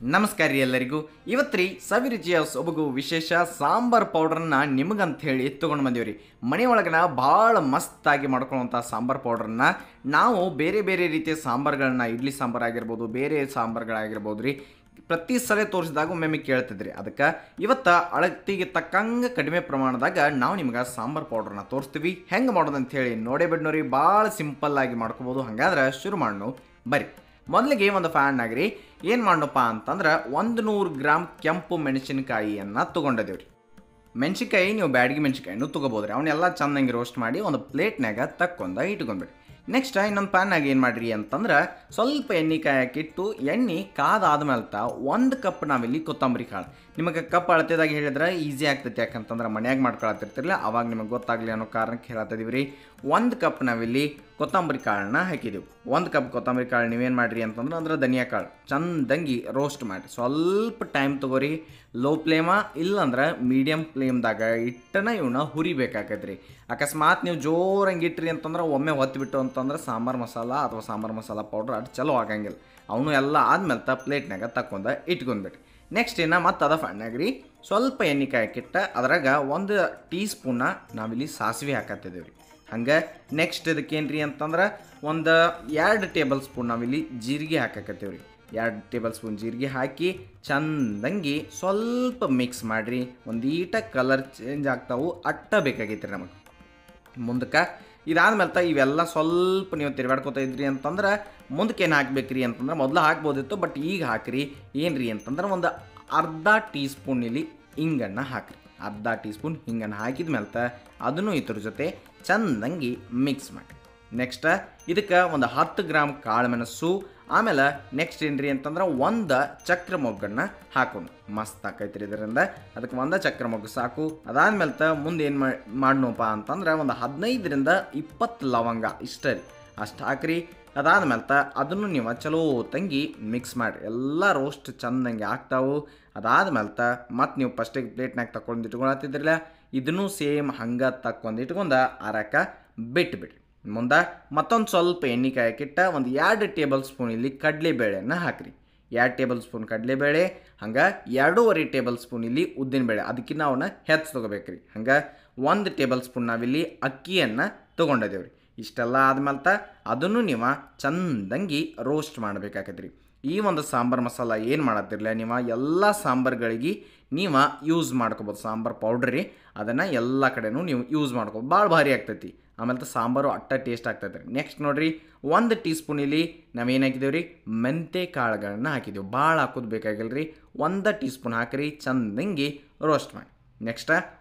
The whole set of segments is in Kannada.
ನಮಸ್ಕಾರ ರೀ ಎಲ್ಲರಿಗೂ. ಇವತ್ತು ರೀ ಸವಿರುಚಿಯ ಸೊಬಗು ವಿಶೇಷ ಸಾಂಬಾರ್ ಪೌಡ್ರನ್ನ ನಿಮಗಂತ ಹೇಳಿ ತೊಗೊಂಡು ಬಂದೀವ್ರಿ. ಮನೆಯೊಳಗನ ಭಾಳ ಮಸ್ತಾಗಿ ಮಾಡ್ಕೊಳ್ಳುವಂಥ ಸಾಂಬಾರ್ ಪೌಡ್ರನ್ನ ನಾವು ಬೇರೆ ಬೇರೆ ರೀತಿಯ ಸಾಂಬಾರ್ಗಳನ್ನ, ಇಡ್ಲಿ ಸಾಂಬಾರು ಆಗಿರ್ಬೋದು, ಬೇರೆ ಸಾಂಬಾರ್ಗಳಾಗಿರ್ಬೋದು ರೀ, ಪ್ರತಿ ಸಲ ತೋರಿಸಿದಾಗ ಒಮ್ಮೆ ಕೇಳ್ತಿದ್ರಿ. ಅದಕ್ಕೆ ಇವತ್ತು ಅಳತಿಗೆ ತಕ್ಕಂಗೆ ಕಡಿಮೆ ಪ್ರಮಾಣದಾಗ ನಾವು ನಿಮ್ಗೆ ಸಾಂಬಾರ್ ಪೌಡ್ರನ್ನ ತೋರಿಸ್ತೀವಿ. ಹೆಂಗೆ ಮಾಡೋದಂತ ಹೇಳಿ ನೋಡೇ ಬಿಡ್ನೋರಿ. ಭಾಳ ಸಿಂಪಲ್ಲಾಗಿ ಮಾಡ್ಕೋಬೋದು. ಹಾಗಾದ್ರೆ ಶುರು ಮಾಡೋಣ ಬರ್ರಿ. ಮೊದಲಿಗೆ ಒಂದು ಫ್ಯಾನ್ನಾಗ್ರಿ ಏನು ಮಾಡೋಣಪ್ಪ ಅಂತಂದ್ರೆ 100 ಗ್ರಾಮ್ ಕೆಂಪು ಮೆಣಸಿನಕಾಯಿಯನ್ನು ತೊಗೊಂಡಿದ್ದೀವಿ ರೀ. ಮೆಣಸಿನ್ಕಾಯಿ ನೀವು ಬ್ಯಾಡಗಿ ಮೆಣಸಿನ್ಕಾಯಿನೂ ತೊಗೋಬೋದ್ರಿ. ಅವನ್ನೆಲ್ಲ ಚೆನ್ನಾಗಿ ರೋಸ್ಟ್ ಮಾಡಿ ಒಂದು ಪ್ಲೇಟ್ನಾಗ ತಕ್ಕೊಂಡ ಇಟ್ಕೊಂಡ್ಬಿಡಿ. ನೆಕ್ಸ್ಟ್ ಇನ್ನೊಂದು ಪ್ಯಾನ್ನಾಗ ಏನು ಮಾಡಿರಿ ಅಂತಂದ್ರೆ ಸ್ವಲ್ಪ ಎಣ್ಣೆ ಕಾಯಕ್ಕಿಟ್ಟು ಎಣ್ಣೆ ಕಾದಾದ್ಮೇಲೆ 1 ಕಪ್ ನಾವಿಲ್ಲಿ ಕೊತ್ತಂಬರಿ ಕಾಳು. ನಿಮಗೆ ಕಪ್ ಅಳತೆದಾಗ ಹೇಳಿದ್ರೆ ಈಸಿ ಆಗ್ತೈತಿ, ಯಾಕಂತಂದ್ರೆ ಮನ್ಯಾಗ ಮಾಡ್ಕೊಳತ್ತಿರ್ತಿರಲಿಲ್ಲ, ಅವಾಗ ನಿಮಗೆ ಗೊತ್ತಾಗಲಿ ಅನ್ನೋ ಕಾರಣಕ್ಕೆ ಹೇಳತ್ತಿದೀವಿ ರೀ. 1 ಕಪ್ ನಾವಿಲ್ಲಿ ಕೊತ್ತಂಬರಿ ಕಾಳನ್ನ ಹಾಕಿದೆವು. 1 ಕಪ್ ಕೊತ್ತಂಬರಿ ಕಾಳು ನೀವೇನು ಮಾಡಿರಿ ಅಂತಂದ್ರೆ ಧನಿಯಾ ಕಾಳು ಚಂದಂಗಿ ರೋಸ್ಟ್ ಮಾಡಿ ಸ್ವಲ್ಪ ಟೈಮ್ ತೊಗೋರಿ. ಲೋ ಫ್ಲೇಮ ಇಲ್ಲಾಂದ್ರೆ ಮೀಡಿಯಮ್ ಫ್ಲೇಮ್ದಾಗ ಇಟ್ಟನ ಇವನ್ನ ಹುರಿಬೇಕಾಗತ್ರಿ. ಅಕಸ್ಮಾತ್ ನೀವು ಜೋರಂಗೆ ಇಟ್ರಿ ಅಂತಂದ್ರೆ ಒಮ್ಮೆ ಹೊತ್ತಿಬಿಟ್ಟು ಅಂತಂದ್ರೆ ಸಾಂಬಾರು ಮಸಾಲ ಅಥವಾ ಸಾಂಬಾರು ಮಸಾಲ ಪೌಡ್ರ್ ಅದು ಚಲೋ ಆಗಂಗಿಲ್ಲ. ಅವನು ಎಲ್ಲ ಆದ್ಮೇಲೆ ಪ್ಲೇಟ್ನಾಗ ತಕ್ಕೊಂಡ ಇಟ್ಕೊಂಡ್ಬಿಟ್ರಿ. ನೆಕ್ಸ್ಟ್ ಇನ್ನು ಮತ್ತು ಅದ ಫಣ್ಣಾಗ್ರಿ ಸ್ವಲ್ಪ ಎಣ್ಣೆ ಕಾಯಕ್ಕಿಟ್ಟ ಅದ್ರಾಗ 1 ಟೀ ಸ್ಪೂನ್ನ ನಾವಿಲ್ಲಿ ಸಾಸಿವೆ ಹಾಕತ್ತಿದ್ದೀವಿ ರೀ. ಹಂಗೆ ನೆಕ್ಸ್ಟ್ ಇದಕ್ಕೇನು ರೀ ಅಂತಂದ್ರೆ 2 ಟೇಬಲ್ ಸ್ಪೂನ್ ನಾವಿಲ್ಲಿ ಜೀರಿಗೆ ಹಾಕಕತ್ತೀವಿ ರೀ. 2 ಟೇಬಲ್ ಸ್ಪೂನ್ ಜೀರಿಗೆ ಹಾಕಿ ಚಂದಂಗಿ ಸ್ವಲ್ಪ ಮಿಕ್ಸ್ ಮಾಡಿರಿ. ಒಂದೀಟ ಕಲರ್ ಚೇಂಜ್ ಆಗ್ತಾವು ಅಟ್ಟ ಬೇಕಾಗೈತೆ ರೀ ನಮಗೆ. ಮುಂದಕ್ಕೆ ಇದಾದ್ಮೇಲೆ ಇವೆಲ್ಲ ಸ್ವಲ್ಪ ನೀವು ತಿರುಗಾಡ್ಕೊತಾ ಇದ್ರಿ ಅಂತಂದ್ರೆ ಮುಂದಕ್ಕೆ ಏನು ಹಾಕ್ಬೇಕ್ರಿ ಅಂತಂದ್ರೆ ಮೊದಲು ಹಾಕ್ಬೋದಿತ್ತು, ಬಟ್ ಈಗ ಹಾಕಿರಿ. ಏನು ರೀ ಅಂತಂದ್ರೆ ಒಂದು ಅರ್ಧ ಟೀ ಸ್ಪೂನ್ ಇಲ್ಲಿ ಹಿಂಗನ್ನು ಹಾಕಿರಿ. ಅರ್ಧ ಟೀ ಸ್ಪೂನ್ ಹಿಂಗನ್ನು ಹಾಕಿದ ಮೇಲೆ ಅದನ್ನು ಇದ್ರ ಜೊತೆ ಚಂದಂಗಿ ಮಿಕ್ಸ್ ಮಾಡಿ. ನೆಕ್ಸ್ಟ್ ಇದಕ್ಕೆ ಒಂದು 10 ಗ್ರಾಮ್ ಕಾಳು ಮೆಣಸು, ಆಮೇಲೆ ನೆಕ್ಸ್ಟ್ ಏನು ರೀ ಅಂತಂದ್ರೆ 1 ಚಕ್ರ ಮೊಗ್ಗನ್ನು ಹಾಕೊಂಡು ಮಸ್ತ್ ಹಾಕೈತ್ರಿ. ಇದರಿಂದ ಅದಕ್ಕೆ 1 ಚಕ್ರ ಮೊಗ್ಗು ಸಾಕು. ಅದಾದ್ಮೇಲೆ ಮುಂದೆ ಏನು ಮಾಡೋಣಪ್ಪ ಅಂತಂದ್ರೆ ಒಂದು 15ರಿಂದ 20 ಲವಂಗ ಇಷ್ಟ ರೀ, ಅಷ್ಟು ಹಾಕ್ರಿ. ಅದಾದ್ಮೇಲೆ ಅದನ್ನು ನೀವು ಚಲೋ ತಂಗಿ ಮಿಕ್ಸ್ ಮಾಡಿರಿ. ಎಲ್ಲ ರೋಸ್ಟ್ ಚಂದಂಗೆ ಆಗ್ತಾವು. ಅದಾದ್ಮೇಲೆ ಮತ್ತು ನೀವು ಫಸ್ಟಿಗೆ ಪ್ಲೇಟ್ನಾಗ ತಗೊಂಡು ಇಟ್ಕೊಳತ್ತಿದ್ರಲ್ಲ, ಇದನ್ನು ಸೇಮ್ ಹಂಗೆ ತಕ್ಕೊಂಡು ಇಟ್ಕೊಂಡು ಅರಕ ಬಿಟ್ಬಿಡ್ರಿ. ಮುಂದೆ ಮತ್ತೊಂದು ಸ್ವಲ್ಪ ಎಣ್ಣೆ ಕಾಯಕ್ಕಿಟ್ಟ ಒಂದು 2 ಟೇಬಲ್ ಸ್ಪೂನ್ ಇಲ್ಲಿ ಕಡಲೆಬೇಳೆಯನ್ನು ಹಾಕಿರಿ. 2 ಟೇಬಲ್ ಸ್ಪೂನ್ ಕಡಲೆಬೇಳೆ, ಹಂಗೆ 2.5 ಟೇಬಲ್ ಸ್ಪೂನ್ ಇಲ್ಲಿ ಉದ್ದಿನಬೇಳೆ, ಅದಕ್ಕಿಂತ ಅವನ್ನ ಹೆಚ್ಚು ತೊಗೋಬೇಕ್ರಿ. ಹಂಗೆ 1 ಟೇಬಲ್ ಸ್ಪೂನ್ ನಾವಿಲ್ಲಿ ಅಕ್ಕಿಯನ್ನು ತೊಗೊಂಡಿದ್ದೇವೆ ರೀ. ಇಷ್ಟೆಲ್ಲ ಆದ್ಮೇಲೆ ಅದನ್ನು ನೀವು ಚಂದಂಗಿ ರೋಸ್ಟ್ ಮಾಡಬೇಕಾಗತ್ರಿ. ಈ ಒಂದು ಸಾಂಬಾರು ಮಸಾಲ ಏನು ಮಾಡತ್ತಿರಲಿಲ್ಲ, ನೀವು ಎಲ್ಲ ಸಾಂಬಾರುಗಳಿಗೆ ನೀವು ಯೂಸ್ ಮಾಡ್ಕೋಬೋದು. ಸಾಂಬಾರು ಪೌಡ್ರ್ ರೀ, ಅದನ್ನು ಎಲ್ಲ ಕಡೆನೂ ನೀವು ಯೂಸ್ ಮಾಡ್ಕೋಬೋದು. ಭಾಳ ಭಾರಿ ಆಗ್ತೈತಿ. ಆಮೇಲೆ ಸಾಂಬಾರು ಅಟ್ಟ ಟೇಸ್ಟ್ ಆಗ್ತೈತೆ ರೀ. ನೆಕ್ಸ್ಟ್ ನೋಡಿರಿ 1 ಟೀ ಸ್ಪೂನ್ ಇಲ್ಲಿ ನಾವೇನು ಹಾಕಿದೇವೆ ರೀ, ಮೆಂತೆ ಕಾಳುಗಳನ್ನ ಹಾಕಿದೆವು. ಭಾಳ ಹಾಕೋದು ಬೇಕಾಗಿಲ್ಲ ರೀ. 1 ಟೀ ಸ್ಪೂನ್ ಹಾಕಿರಿ, ಚಂದಂಗಿ ರೋಸ್ಟ್ ಮಾಡಿ. ನೆಕ್ಸ್ಟ್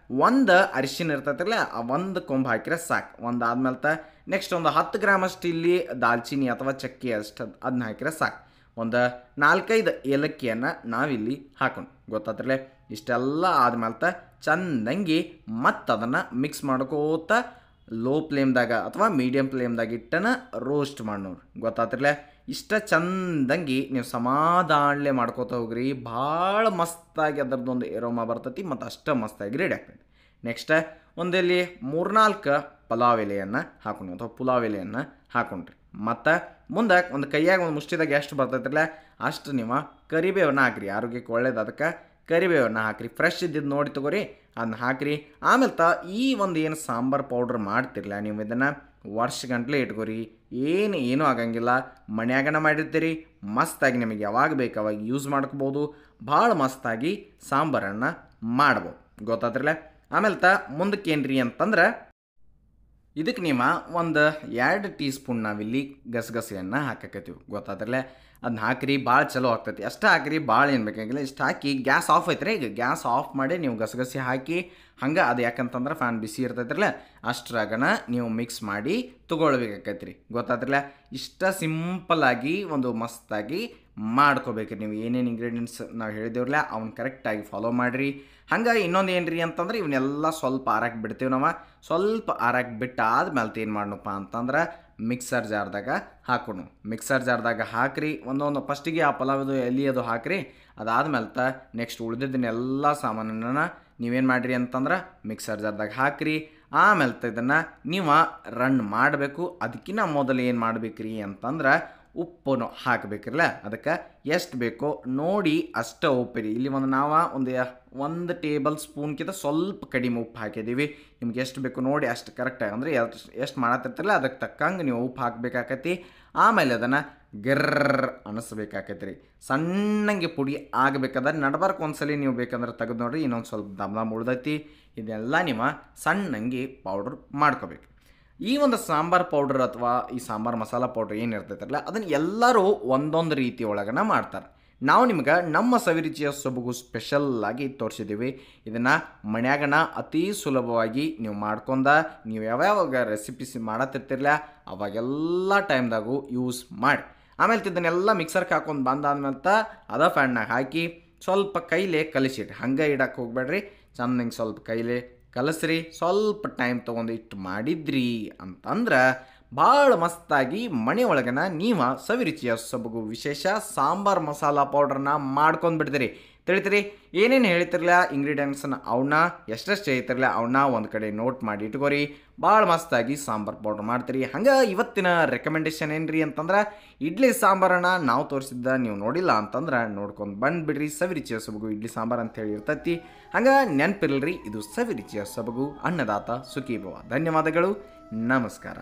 1 ಅರಿಶಿನ ಇರ್ತೈತಿರಲ್ಲ, ಆ 1 ಕೊಂಬು ಹಾಕಿದ್ರೆ ಸಾಕು. ಒಂದು ಆದ್ಮೇಲೆ ನೆಕ್ಸ್ಟ್ ಒಂದು 10 ಗ್ರಾಮ್ ಅಷ್ಟು ಇಲ್ಲಿ ದಾಲ್ಚಿನ್ನಿ ಅಥವಾ ಚಕ್ಕೆ ಅಷ್ಟು ಅದನ್ನ ಹಾಕಿದ್ರೆ ಸಾಕು. ಒಂದು 4-5 ಏಲಕ್ಕಿಯನ್ನು ನಾವಿಲ್ಲಿ ಹಾಕೊಂಡು ಗೊತ್ತಾತ್ರಲ್ಲೇ. ಇಷ್ಟೆಲ್ಲ ಆದ್ಮೇಲೆ ಚಂದಂಗಿ ಮತ್ತು ಅದನ್ನು ಮಿಕ್ಸ್ ಮಾಡ್ಕೋತ ಲೋ ಫ್ಲೇಮ್ದಾಗ ಅಥವಾ ಮೀಡಿಯಮ್ ಫ್ಲೇಮ್ದಾಗ ಇಟ್ಟನ ರೋಸ್ಟ್ ಮಾಡಿ ನೋಡ್ರಿ. ಗೊತ್ತಾತ್ರಲ್ಲೇ. ಇಷ್ಟ ಚಂದಂಗಿ ನೀವು ಸಮಾಧಾನಲೆ ಮಾಡ್ಕೋತ ಹೋಗ್ರಿ. ಭಾಳ ಮಸ್ತಾಗಿ ಅದರದ್ದೊಂದು ಎರೋಮಾ ಬರ್ತೈತಿ ಮತ್ತು ಅಷ್ಟು ಮಸ್ತಾಗಿ ರೆಡಿ ಆಗ್ತೈತಿ. ನೆಕ್ಸ್ಟ್ ಒಂದಲ್ಲಿ 3-4 ಪಲಾವ್ ಎಲೆಯನ್ನು ಹಾಕೊಂಡು ಅಥವಾ ಪುಲಾವ್ ಎಲೆಯನ್ನು ಹಾಕೊಂಡ್ರಿ. ಮತ್ತು ಮುಂದೆ ಒಂದು ಕೈಯಾಗ ಒಂದು ಮುಷ್ಟಿದಾಗ ಎಷ್ಟು ಬರ್ತೈತಿರಲ್ಲ ಅಷ್ಟು ನೀವು ಕರಿಬೇವನ್ನ ಹಾಕಿರಿ. ಆರೋಗ್ಯಕ್ಕೆ ಒಳ್ಳೇದು, ಅದಕ್ಕೆ ಕರಿಬೇವನ್ನ ಹಾಕಿರಿ. ಫ್ರೆಶ್ ಇದ್ದಿದ್ದು ನೋಡಿ ತೊಗೋರಿ, ಅದನ್ನ ಹಾಕಿರಿ. ಆಮೇಲೆ ಈ ಒಂದು ಏನು ಸಾಂಬಾರು ಪೌಡ್ರ್ ಮಾಡ್ತಿರಲ್ಲ, ನೀವು ಇದನ್ನು ವರ್ಷಗಂಟ್ಲೆ ಇಟ್ಕೋರಿ. ಏನೂ ಆಗಂಗಿಲ್ಲ. ಮನ್ಯಾಗನ ಮಾಡಿರ್ತೀರಿ, ಮಸ್ತಾಗಿ ನಿಮಗೆ ಯಾವಾಗ ಬೇಕು ಅವಾಗ ಯೂಸ್ ಮಾಡ್ಕೋಬೋದು. ಭಾಳ ಮಸ್ತಾಗಿ ಸಾಂಬಾರನ್ನು ಮಾಡ್ಬೋದು. ಗೊತ್ತಾತ್ರಲ್ಲ. ಆಮೇಲೆ ಮುಂದಕ್ಕೆ ಏನು ರೀ ಅಂತಂದ್ರೆ ಇದಕ್ಕೆ ನೀವು ಒಂದು 2 ಟೀ ಸ್ಪೂನ್ ನಾವಿಲ್ಲಿ ಗಸಗಸೆಯನ್ನು ಹಾಕಕತ್ತೀವಿ. ಗೊತ್ತಾದ್ರಲ್ಲೇ. ಅದನ್ನ ಹಾಕಿರಿ, ಭಾಳ ಚಲೋ ಆಗ್ತೈತಿ. ಅಷ್ಟು ಹಾಕಿರಿ, ಭಾಳ ಏನು ಬೇಕಾಗಿಲ್ಲ. ಇಷ್ಟು ಹಾಕಿ ಗ್ಯಾಸ್ ಆಫ್ ಐತ್ರಿ. ಈಗ ಗ್ಯಾಸ್ ಆಫ್ ಮಾಡಿ ನೀವು ಗಸಗಸೆ ಹಾಕಿ ಹಂಗೆ ಅದು ಯಾಕಂತಂದ್ರೆ ಫ್ಯಾನ್ ಬಿಸಿ ಇರ್ತೈತ್ರಲ್ಲ ಅಷ್ಟ್ರಾಗನ ನೀವು ಮಿಕ್ಸ್ ಮಾಡಿ ತೊಗೊಳ್ಬೇಕಾಕೈತ್ರಿ. ಗೊತ್ತಾದ್ರಲ್ಲ. ಇಷ್ಟ ಸಿಂಪಲ್ಲಾಗಿ ಒಂದು ಮಸ್ತಾಗಿ ಮಾಡ್ಕೋಬೇಕ್ರಿ. ನೀವು ಏನೇನು ಇಂಗ್ರೀಡಿಯೆಂಟ್ಸ್ ನಾವು ಹೇಳಿದೇವ್ರಲ್ಲ ಅವನ್ನ ಕರೆಕ್ಟಾಗಿ ಫಾಲೋ ಮಾಡಿರಿ. ಹಂಗೆ ಇನ್ನೊಂದು ಏನು ರೀ ಅಂತಂದ್ರೆ ಇವನ್ನೆಲ್ಲ ಸ್ವಲ್ಪ ಆರಕ್ಕೆ ಬಿಡ್ತೀವಿ ನಾವು. ಸ್ವಲ್ಪ ಆರಕ್ಕೆ ಬಿಟ್ಟು ಆದ್ಮೇಲೆ ಏನು ಮಾಡೋಣಪ್ಪ ಅಂತಂದ್ರೆ ಮಿಕ್ಸರ್ ಜಾರ್ದಾಗ ಹಾಕೋಣ. ಮಿಕ್ಸರ್ ಜಾರ್ದಾಗ ಹಾಕಿರಿ. ಒಂದೊಂದು ಫಸ್ಟಿಗೆ ಆ ಪಲಾವ್ದು ಎಲೆ ಅದು ಹಾಕಿರಿ. ಅದಾದ್ಮೇಲೆ ನೆಕ್ಸ್ಟ್ ಉಳಿದಿದ್ದನ್ನೆಲ್ಲ ಸಾಮಾನನ್ನು ನೀವೇನು ಮಾಡಿರಿ ಅಂತಂದ್ರೆ ಮಿಕ್ಸರ್ ಜಾರ್ದಾಗ ಹಾಕಿರಿ. ಆಮೇಲೆ ಇದನ್ನು ನೀವು ರನ್ ಮಾಡಬೇಕು. ಅದಕ್ಕಿಂತ ಮೊದಲು ಏನು ಮಾಡಬೇಕ್ರಿ ಅಂತಂದ್ರೆ ಉಪ್ಪನ್ನು ಹಾಕಬೇಕಿರಲ್ಲ, ಅದಕ್ಕೆ ಎಷ್ಟು ಬೇಕೋ ನೋಡಿ ಅಷ್ಟೇ ಉಪ್ಪಿರಿ. ಇಲ್ಲಿ ಒಂದು ಟೇಬಲ್ ಸ್ಪೂನ್ಕಿಂತ ಸ್ವಲ್ಪ ಕಡಿಮೆ ಉಪ್ಪು ಹಾಕಿದ್ದೀವಿ. ನಿಮ್ಗೆ ಎಷ್ಟು ಬೇಕು ನೋಡಿ ಅಷ್ಟು ಕರೆಕ್ಟಾಗಿ, ಅಂದರೆ ಎಷ್ಟು ಮಾಡತ್ತಿರ್ತಿರಲ್ಲ ಅದಕ್ಕೆ ತಕ್ಕಂಗೆ ನೀವು ಉಪ್ಪು ಹಾಕಬೇಕಾಕತಿ. ಆಮೇಲೆ ಅದನ್ನು ಗರ್ರ ಅನಿಸ್ಬೇಕಾಕೈತಿ ರೀ. ಸಣ್ಣಂಗೆ ಪುಡಿ ಆಗಬೇಕಾದ್ರೆ ನಡ್ಬಾರ್ಕು ಒಂದ್ಸಲಿ ನೀವು ಬೇಕಂದ್ರೆ ತೆಗೆದು ನೋಡಿರಿ, ಇನ್ನೊಂದು ಸ್ವಲ್ಪ ದಮ್ ಉಳ್ದೈತಿ. ಇದೆಲ್ಲ ನೀವು ಸಣ್ಣಂಗೆ ಪೌಡ್ರ್ ಮಾಡ್ಕೋಬೇಕು. ಈ ಒಂದು ಸಾಂಬಾರು ಪೌಡ್ರ್ ಅಥವಾ ಈ ಸಾಂಬಾರು ಮಸಾಲ ಪೌಡ್ರ್ ಏನಿರ್ತೈತಲ್ಲ ಅದನ್ನು ಎಲ್ಲರೂ ಒಂದೊಂದು ರೀತಿ ಒಳಗನ ಮಾಡ್ತಾರೆ. ನಾವು ನಿಮ್ಗೆ ನಮ್ಮ ಸವಿರುಚಿಯ ಸೊಬಗು ಸ್ಪೆಷಲ್ಲಾಗಿ ತೋರಿಸಿದ್ದೀವಿ. ಇದನ್ನು ಮನ್ಯಾಗನ ಅತಿ ಸುಲಭವಾಗಿ ನೀವು ನೀವು ಯಾವ್ಯಾವಾಗ ರೆಸಿಪೀಸ್ ಮಾಡತ್ತಿರ್ತಿರಲ್ಲ ಅವಾಗೆಲ್ಲ ಟೈಮ್ದಾಗೂ ಯೂಸ್ ಮಾಡಿ. ಆಮೇಲೆ ಇದನ್ನೆಲ್ಲ ಮಿಕ್ಸರ್ಗೆ ಹಾಕೊಂಡು ಬಂದಾದ್ಮೇಲೆ ಅದ ಫ್ಯಾನ್ನಾಗ ಹಾಕಿ ಸ್ವಲ್ಪ ಕೈಲೇ ಕಲಿಸಿಡ್ರಿ. ಹಂಗೆ ಇಡಕ್ಕೆ ಹೋಗ್ಬೇಡ್ರಿ, ಚೆನ್ನಾಗಿ ಸ್ವಲ್ಪ ಕೈಲೇ ಕಲಸ್ರಿ. ಸ್ವಲ್ಪ ಟೈಮ್ ತೊಗೊಂಡು ಇಟ್ಟು ಮಾಡಿದ್ರಿ ಅಂತಂದ್ರೆ ಭಾಳ ಮಸ್ತಾಗಿ ಮನೆ ಒಳಗನ ನೀವು ಸವಿರುಚಿಯ ಸೊಬಗು ವಿಶೇಷ ಸಾಂಬಾರು ಮಸಾಲ ಪೌಡ್ರನ್ನ ಮಾಡ್ಕೊಂಡು ಬಿಡ್ತೀರಿ. ತಿಳಿತೀರಿ ಏನೇನು ಹೇಳ್ತಿರಲ್ಲ ಇಂಗ್ರೀಡಿಯೆಂಟ್ಸನ್ನ ಅವನ್ನ ಎಷ್ಟೆಷ್ಟು ಹೇಳ್ತಿರಲ್ಲ ಅವನ್ನ ಒಂದು ಕಡೆ ನೋಟ್ ಮಾಡಿ ಇಟ್ಕೋರಿ. ಭಾಳ ಮಸ್ತಾಗಿ ಸಾಂಬಾರು ಪೌಡ್ರ್ ಮಾಡ್ತೀರಿ. ಹಂಗೆ ಇವತ್ತಿನ ರೆಕಮೆಂಡೇಶನ್ ಏನ್ರಿ ಅಂತಂದ್ರೆ ಇಡ್ಲಿ ಸಾಂಬಾರನ್ನ ನಾವು ತೋರಿಸಿದ್ದ ನೀವು ನೋಡಿಲ್ಲ ಅಂತಂದ್ರೆ ನೋಡ್ಕೊಂಡು ಬಂದುಬಿಡ್ರಿ. ಸವಿರುಚಿಯ ಸೊಬಗು ಇಡ್ಲಿ ಸಾಂಬಾರು ಅಂತೇಳಿ ಇರ್ತೈತಿ. ಹಂಗೆ ನೆನಪಿರಲ್ರಿ, ಇದು ಸವಿರುಚಿಯ ಸೊಬಗು ಅನ್ನದಾತ ಸುಖೀಭವ. ಧನ್ಯವಾದಗಳು, ನಮಸ್ಕಾರ.